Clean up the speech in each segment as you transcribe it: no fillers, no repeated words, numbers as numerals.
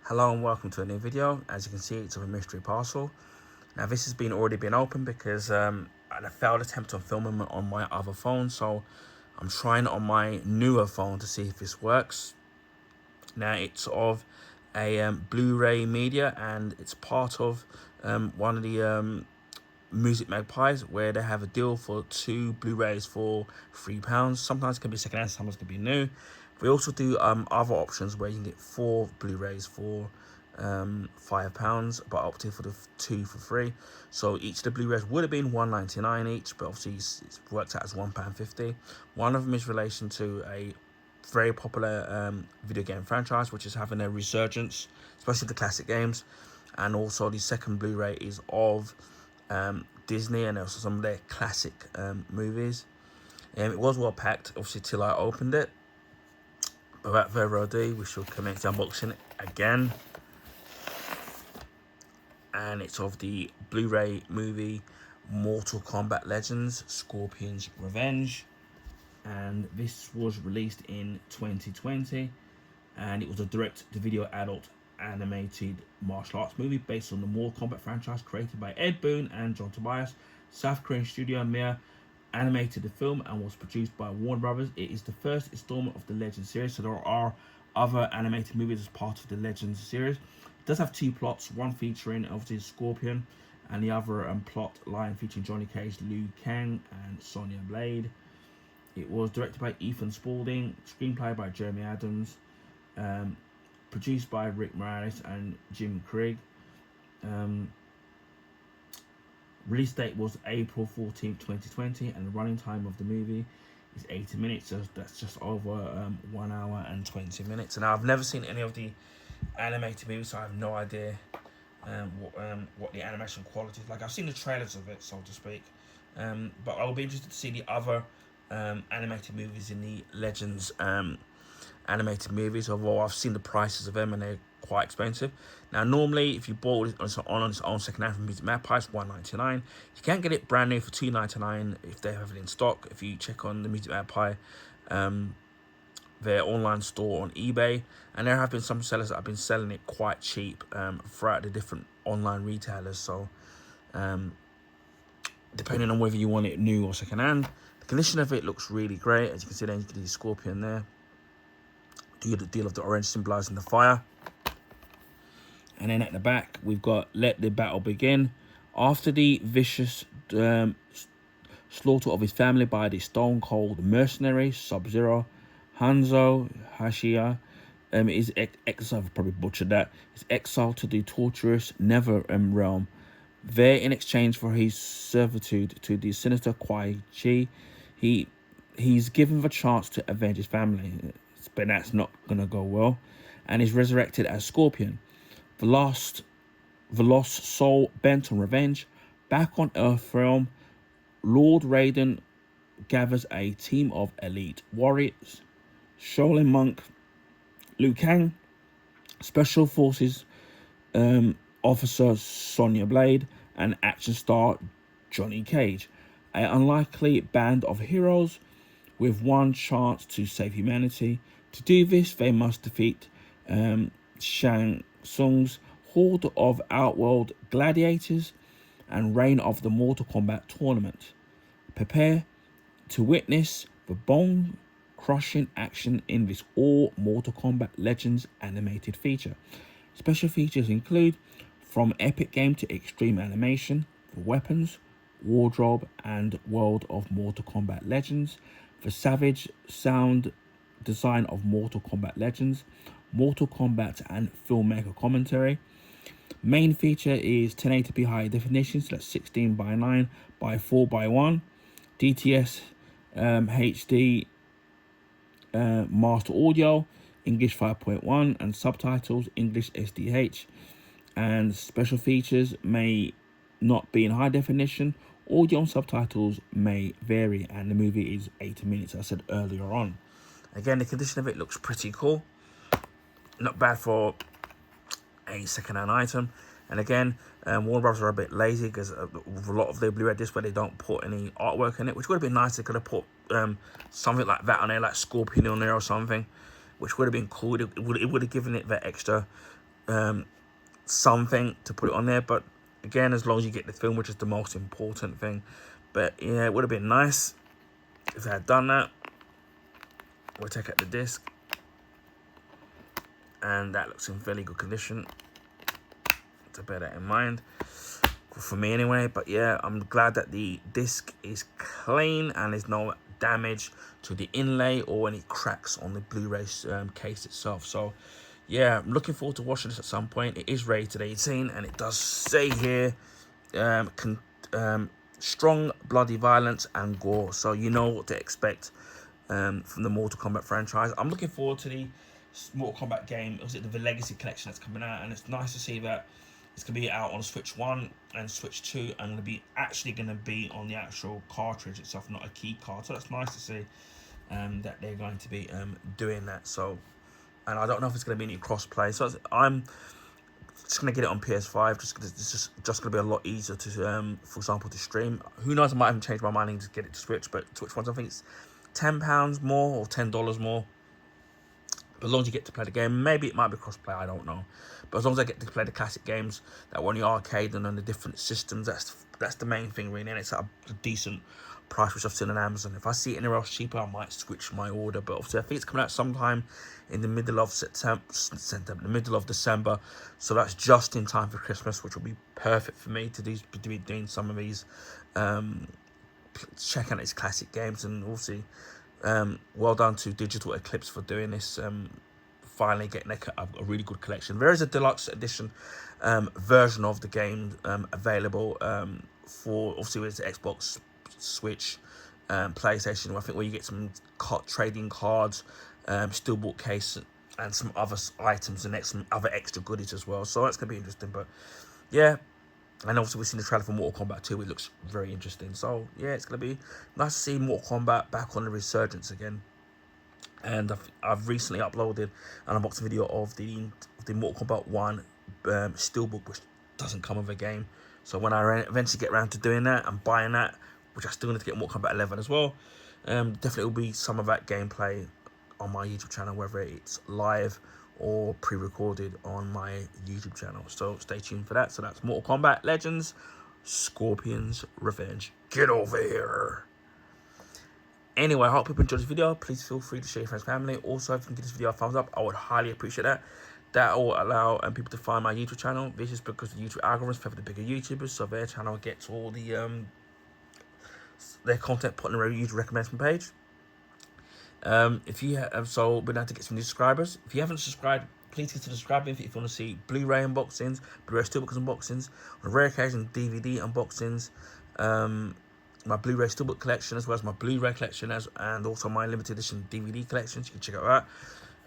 Hello and welcome to a new video. As you can see, it's of a mystery parcel. Now this has already been opened because I had a failed attempt on filming on my other phone, so I'm trying it on my newer phone to see if this works. Now it's of a Blu-ray media, and it's part of one of the Music Magpies, where they have a deal for 2 Blu-rays for £3. Sometimes it can be second-hand, sometimes it can be new. We also do other options where you can get 4 Blu-rays for £5, but I opted for the 2 for free. So each of the Blu-rays would have been £1.99 each, but obviously it's worked out as £1.50. One of them is in relation to a very popular video game franchise, which is having a resurgence, especially the classic games. And also the second Blu-ray is of Disney and also some of their classic movies. It was well packed, obviously, till I opened it. But without further ado, we shall commence the unboxing again. And it's of the Blu-ray movie Mortal Kombat Legends: Scorpion's Revenge. And this was released in 2020, and it was a direct-to-video adult animated martial arts movie based on the Mortal Kombat franchise, created by Ed Boon and John Tobias. South Korean studio Mia animated the film and was produced by Warner Brothers. It is the first installment of the Legends series, so there are other animated movies as part of the Legends series. It does have 2 plots, one featuring obviously Scorpion, and the other plot line featuring Johnny Cage, Liu Kang, and Sonya Blade. It was directed by Ethan Spalding, screenplay by Jeremy Adams, produced by Rick Morales and Jim Craig. Release date was April 14th, 2020, and the running time of the movie is 80 minutes, so that's just over 1 hour and 20 minutes. And I've never seen any of the animated movies, so I have no idea what the animation quality is like. I've seen the trailers of it, so to speak, but I'll be interested to see the other animated movies in the Legends animated movies, although I've seen the prices of them and they're quite expensive. Now normally if you bought it on its own second hand from Music Magpie, it's £1.99. You can get it brand new for £2.99 if they have it in stock. If you check on the Music Magpie their online store on eBay, and there have been some sellers that have been selling it quite cheap throughout the different online retailers. So depending on whether you want it new or second hand, the condition of it looks really great. As you can see there, you can see the Scorpion there. The deal of the orange symbolizing the fire. And then at the back, we've got "Let the battle begin." After the vicious slaughter of his family by the stone cold mercenary Sub-Zero, Hanzo Hashiya is exiled. I've probably butchered that. Is exiled to the torturous Nether realm. There, in exchange for his servitude to the sinister Kuai Chi, he's given the chance to avenge his family, but that's not gonna go well, and is resurrected as Scorpion, the lost soul bent on revenge. Back on Earth realm, Lord Raiden gathers a team of elite warriors: Shaolin monk Liu Kang, special forces officer Sonya Blade, and action star Johnny Cage. An unlikely band of heroes with one chance to save humanity. To do this, they must defeat Shang Tsung's horde of outworld gladiators and reign of the Mortal Kombat tournament. Prepare to witness the bone-crushing action in this all Mortal Kombat Legends animated feature. Special features include from epic game to extreme animation, the weapons, wardrobe, and world of Mortal Kombat Legends, the savage sound design of Mortal Kombat Legends, Mortal Kombat and filmmaker commentary. Main feature is 1080p high definition, so that's 16:9 by 4:1, DTS HD master audio, English 5.1, and subtitles English SDH. And special features may not be in high definition. Audio and subtitles may vary, and the movie is 80 minutes, as I said earlier on. Again, the condition of it looks pretty cool. Not bad for a second-hand item. And again, Warner Bros. Are a bit lazy because a lot of their Blu-ray discs where they don't put any artwork in it, which would have been nice. They could have put something like that on there, like Scorpion on there or something, which would have been cool. It would have given it that extra something to put it on there. But again, as long as you get the film, which is the most important thing. But yeah, it would have been nice if they had done that. We'll take out the disc, and that looks in fairly good condition, to bear that in mind for me anyway. But yeah, I'm glad that the disc is clean and there's no damage to the inlay or any cracks on the Blu-ray case itself. So yeah, I'm looking forward to watching this at some point. It is rated 18, and it does say here strong bloody violence and gore, so you know what to expect from the Mortal Kombat franchise. I'm looking forward to the Mortal Kombat game. Was it the Legacy Collection that's coming out? And it's nice to see that it's going to be out on Switch 1 and Switch 2, and actually going to be on the actual cartridge itself, not a key card. So that's nice to see that they're going to be doing that. So, and I don't know if it's going to be any cross-play. So I'm just going to get it on PS5. It's just going to be a lot easier to, for example, to stream. Who knows, I might even change my mind and just get it to Switch. But Switch ones, I think it's £10 more or $10 more. But as long as you get to play the game, maybe it might be cross-play, I don't know. But as long as I get to play the classic games that were on the arcade and on the different systems, that's the main thing, really. And it's at a decent price, which I've seen on Amazon. If I see it anywhere else cheaper, I might switch my order. But obviously, I think it's coming out sometime in the middle of the middle of December. So that's just in time for Christmas, which will be perfect for me to be doing some of these, check out these classic games. And also, well done to Digital Eclipse for doing this. Finally getting a really good collection. There is a deluxe edition version of the game available for, obviously, with the Xbox, Switch, PlayStation. I think where you get some trading cards, steelbook case, and some other items, and some other extra goodies as well. So that's gonna be interesting. But yeah, and also we've seen the trailer for Mortal Kombat 2. It looks very interesting. So yeah, it's gonna be nice to see Mortal Kombat back on the resurgence again. And I've recently uploaded an unboxing video of the Mortal Kombat 1 steelbook, which doesn't come with a game. So when I eventually get around to doing that and buying that, which I still need to get Mortal Kombat 11 as well, definitely will be some of that gameplay on my YouTube channel, whether it's live or pre-recorded on my YouTube channel. So stay tuned for that. So that's Mortal Kombat Legends, Scorpion's Revenge. Get over here. Anyway, I hope people enjoyed this video. Please feel free to share your friends and family. Also, if you can give this video a thumbs up, I would highly appreciate that. That will allow people to find my YouTube channel. This is because the YouTube algorithms favor the bigger YouTubers, so their channel gets all the their content put on the YouTube recommendation page. If you have, so we'd like to get some new subscribers. If you haven't subscribed, please consider subscribing. If you want to see Blu-ray unboxings, Blu-ray steelbooks unboxings, on a rare occasion DVD unboxings, my Blu-ray steelbook collection, as well as my Blu-ray collection, and also my limited edition DVD collections. You can check out that.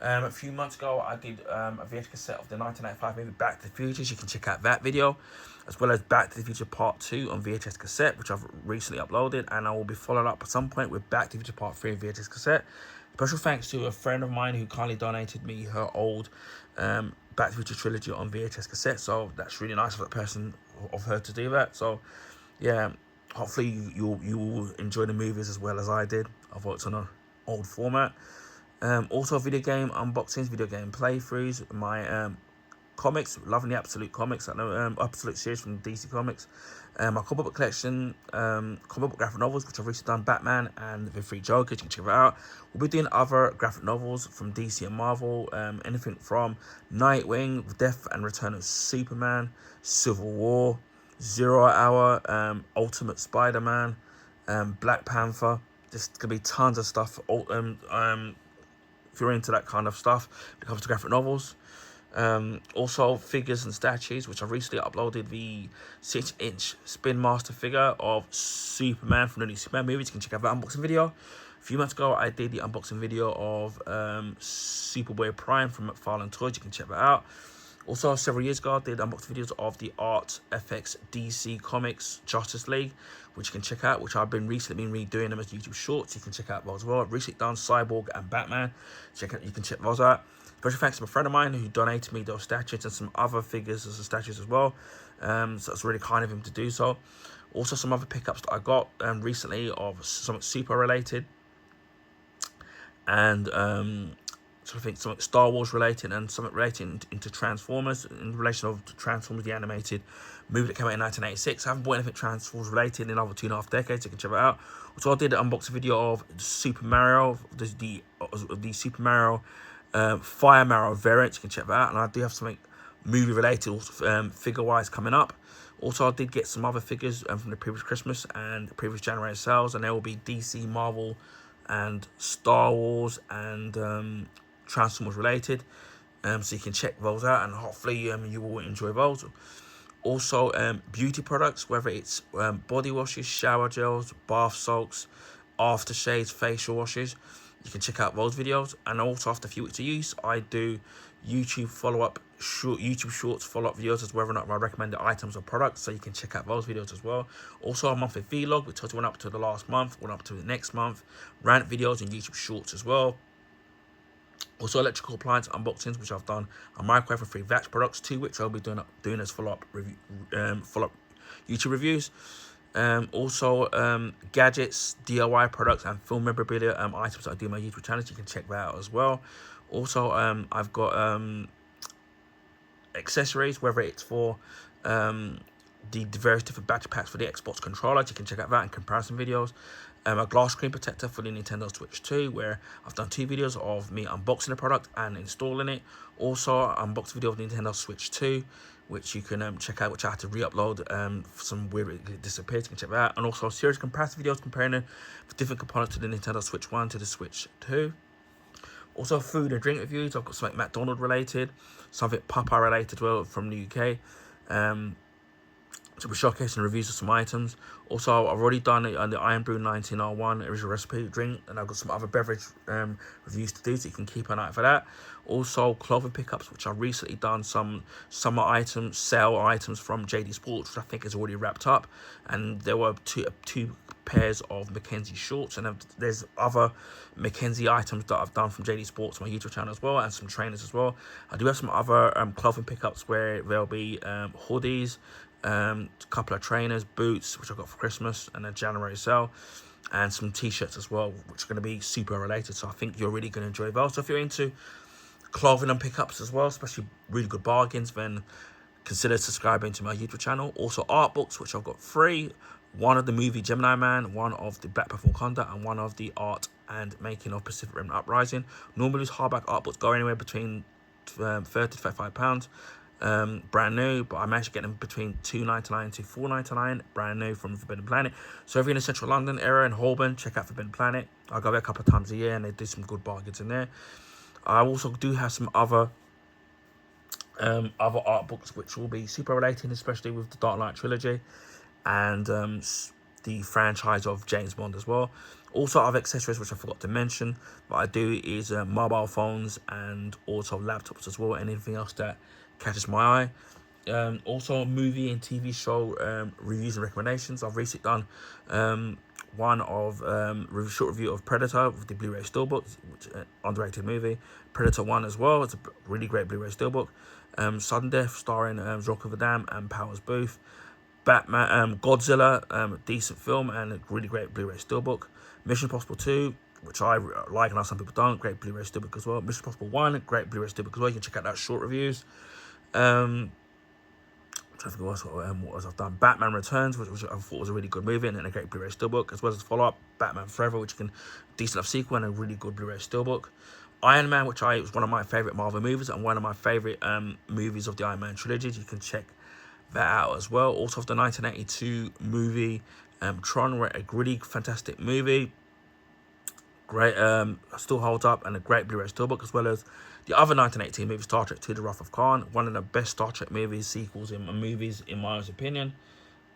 A few months ago, I did a VHS cassette of the 1995 movie Back to the Future. You can check out that video, as well as Back to the Future Part 2 on VHS cassette, which I've recently uploaded, and I will be following up at some point with Back to the Future Part 3 on VHS cassette. Special thanks to a friend of mine who kindly donated me her old Back to the Future trilogy on VHS cassette. So that's really nice of that person, of her, to do that. So yeah, hopefully you will enjoy the movies as well as I did. I've worked on an old format. Also video game unboxings, video game playthroughs, my comics, loving the Absolute comics, I know Absolute series from DC Comics, my comic book collection, comic book graphic novels, which I've recently done, Batman and the Three Jokers. You can check that out. We'll be doing other graphic novels from DC and Marvel, anything from Nightwing, Death and Return of Superman, Civil War, 0 Hour, Ultimate Spider-Man, Black Panther. There's gonna be tons of stuff. If you're into that kind of stuff when it comes to graphic novels. Also figures and statues, which I recently uploaded the 6-inch Spin Master figure of Superman from the new Superman movies. You can check out that unboxing video. A few months ago, I did the unboxing video of Superboy Prime from McFarlane Toys. You can check that out. Also, several years ago, I did unboxing videos of the Art FX DC Comics Justice League, which you can check out, which I've recently been redoing them as YouTube shorts. You can check out those as well. I've recently done Cyborg and Batman. You can check those out. Special thanks to a friend of mine who donated me those statues and some other figures as statues as well. So that's really kind of him to do so. Also, some other pickups that I got recently of something super related. And So I think something Star Wars related and something related into Transformers, in relation of Transformers, the animated movie that came out in 1986. I haven't bought anything Transformers related in over 2.5 decades. You can check it out. So I did an unboxing video of Super Mario, the Super Mario Fire Mario variant. You can check that out. And I do have something movie related, figure wise, coming up. Also, I did get some other figures from the previous Christmas and the previous January sales, and there will be DC, Marvel, and Star Wars and Transformers related. So you can check those out, and hopefully you will enjoy those. Also, beauty products, whether it's body washes, shower gels, bath salts, aftershaves, facial washes. You can check out those videos. And also, after a few weeks of use, I do YouTube shorts follow-up videos as whether or not I recommend the items or products, so you can check out those videos as well. Also, a monthly vlog, which went up to the last month, went up to the next month, rant videos and YouTube shorts as well. Also, electrical appliance unboxings, which I've done, a microwave and 3 VAX products, 2 which I'll be doing as follow-up YouTube reviews. Also, gadgets, DIY products, and film memorabilia items that I do on my YouTube channel. So you can check that out as well. Also, I've got accessories, whether it's for the various different battery packs for the Xbox controllers. You can check out that in comparison videos. A glass screen protector for the Nintendo Switch 2, where I've done 2 videos of me unboxing the product and installing it. Also, unboxed video of the Nintendo Switch 2, which you can check out, which I had to re-upload for some weird it disappeared. You can check that out. And also series comparison videos comparing the different components to the Nintendo Switch 1 to the Switch 2. Also, food and drink reviews. I've got something McDonald's related, something Papa related as well from the UK. So we're showcasing reviews of some items. Also, I've already done it on the Iron Brew 1901 original recipe drink, and I've got some other beverage reviews to do, so you can keep an eye out for that. Also, clothing pickups, which I've recently done some summer items, sale items from JD Sports, which I think is already wrapped up. And there were two pairs of Mackenzie shorts, and there's other Mackenzie items that I've done from JD Sports on my YouTube channel as well, and some trainers as well. I do have some other clothing pickups where there'll be hoodies, a couple of trainers, boots, which I got for Christmas and a January sale, and some t-shirts as well, which are going to be super related. So I think you're really going to enjoy those. So if you're into clothing and pickups as well, especially really good bargains, then consider subscribing to my YouTube channel. Also, art books, which I've got 3. One of the movie Gemini Man, one of the Black Platform Conduct, and one of the art and making of Pacific Rim Uprising. Normally, these hardback art books go anywhere between £30 to £35. Brand new, but I managed to get them between £2.99 to £4.99 brand new from Forbidden Planet. So if you're in the central London area in Holborn, check out Forbidden Planet. I go there a couple of times a year and they do some good bargains in there. I also do have some other art books which will be super related, especially with the Dark Knight trilogy and the franchise of James Bond as well. Also, other accessories which I forgot to mention, what I do is mobile phones and also laptops as well, and anything else that catches my eye. Also, movie and TV show reviews and recommendations. I've recently done one of short review of Predator with the Blu-ray Steelbook, which is an underrated movie. Predator 1 as well. It's a really great Blu-ray Steelbook. Sudden Death, starring Jean-Claude Van Damme and Powers Booth. Batman, Godzilla, decent film and a really great Blu-ray Steelbook. Mission Impossible 2, which I like and some people don't, great Blu-ray Steelbook as well. Mission Impossible 1, great Blu-ray Steelbook as well. You can check out that short reviews. I'm trying to think what else I've done. Batman Returns, which I thought was a really good movie and a great Blu-ray Steelbook, as well as a follow-up, Batman Forever, which you can decent enough sequel and a really good Blu-ray Steelbook. Iron Man, which was one of my favourite Marvel movies and one of my favourite movies of the Iron Man trilogy. You can check that out as well. Also, the 1982 movie Tron, a really fantastic movie. Great, still holds up, and a great Blu-ray Steelbook, as well as the other 1918 movie, Star Trek II: The Wrath of Khan, one of the best Star Trek movies, sequels in my opinion.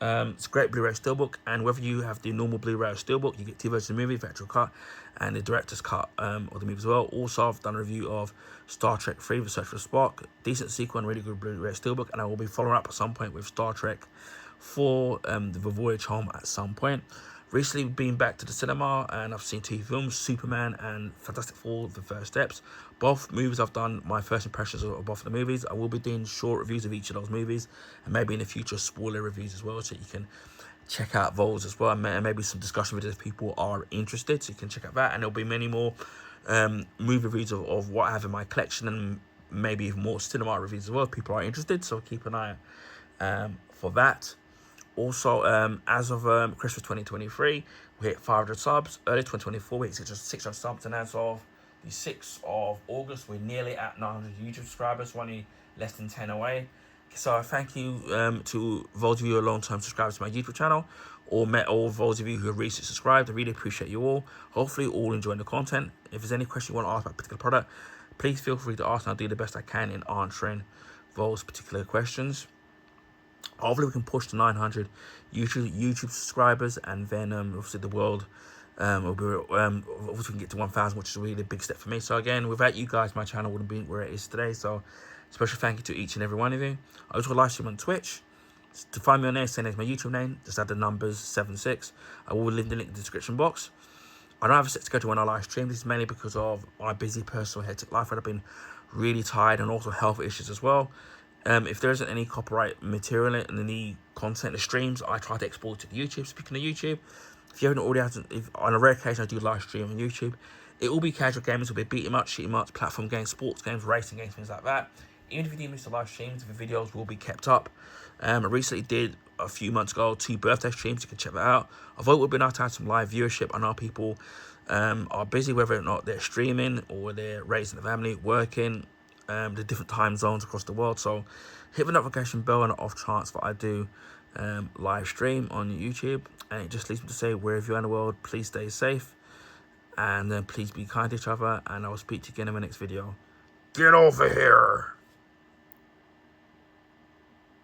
It's a great Blu-ray Steelbook, and whether you have the normal Blu-ray or Steelbook, you get 2 versions of the movie, virtual cut, and the director's cut of the movie as well. Also, I've done a review of Star Trek 3: The Search for Spock, decent sequel and really good Blu-ray Steelbook, and I will be following up at some point with Star Trek 4, The Voyage Home at some point. Recently been back to the cinema and I've seen 2 films, Superman and Fantastic Four: The First Steps. Both movies I've done my first impressions of both of the movies. I will be doing short reviews of each of those movies and maybe in the future spoiler reviews as well, so you can check out those as well, and maybe some discussion videos if people are interested, so you can check out that. And there'll be many more movie reviews of what I have in my collection, and maybe even more cinema reviews as well if people are interested. So keep an eye out for that. Also, as of Christmas 2023, we hit 500 subs. Early 2024, we hit just 600 subs, and as of the 6th of August, we're nearly at 900 YouTube subscribers, only less than 10 away. So thank you to those of you who are long-term subscribers to my YouTube channel, or those of you who have recently subscribed. I really appreciate you all. Hopefully, all enjoying the content. If there's any question you want to ask about a particular product, please feel free to ask, and I'll do the best I can in answering those particular questions. Hopefully we can push to 900 YouTube subscribers, and then obviously the world will be obviously we can get to 1,000, which is a really big step for me. So again, without you guys, my channel wouldn't be where it is today. So special thank you to each and every one of you. I also live stream on Twitch. To find me on there, same as my YouTube name, just add the numbers 76. I will leave the link in the description box. I don't have a set schedule when I live stream. This is mainly because of my busy personal hectic life, where I've been really tired, and also health issues as well. If there isn't any copyright material and any content, the streams, I try to export to YouTube. Speaking of YouTube, if you haven't already had, if on a rare occasion I do live stream on YouTube, it will be casual games, it will be beat 'em up, shoot 'em ups, platform games, sports games, racing games, things like that. Even if you do miss the live streams, the videos will be kept up. I recently did, a few months ago, 2 birthday streams. You can check that out. I thought it would be nice to have some live viewership. I know people are busy, whether or not they're streaming or they're raising a family, working, the different time zones across the world. So hit the notification bell on the off chance that I do live stream on YouTube. And it just leaves me to say, wherever you're in the world, please stay safe, and please be kind to each other, and I will speak to you again in my next video. Get over here.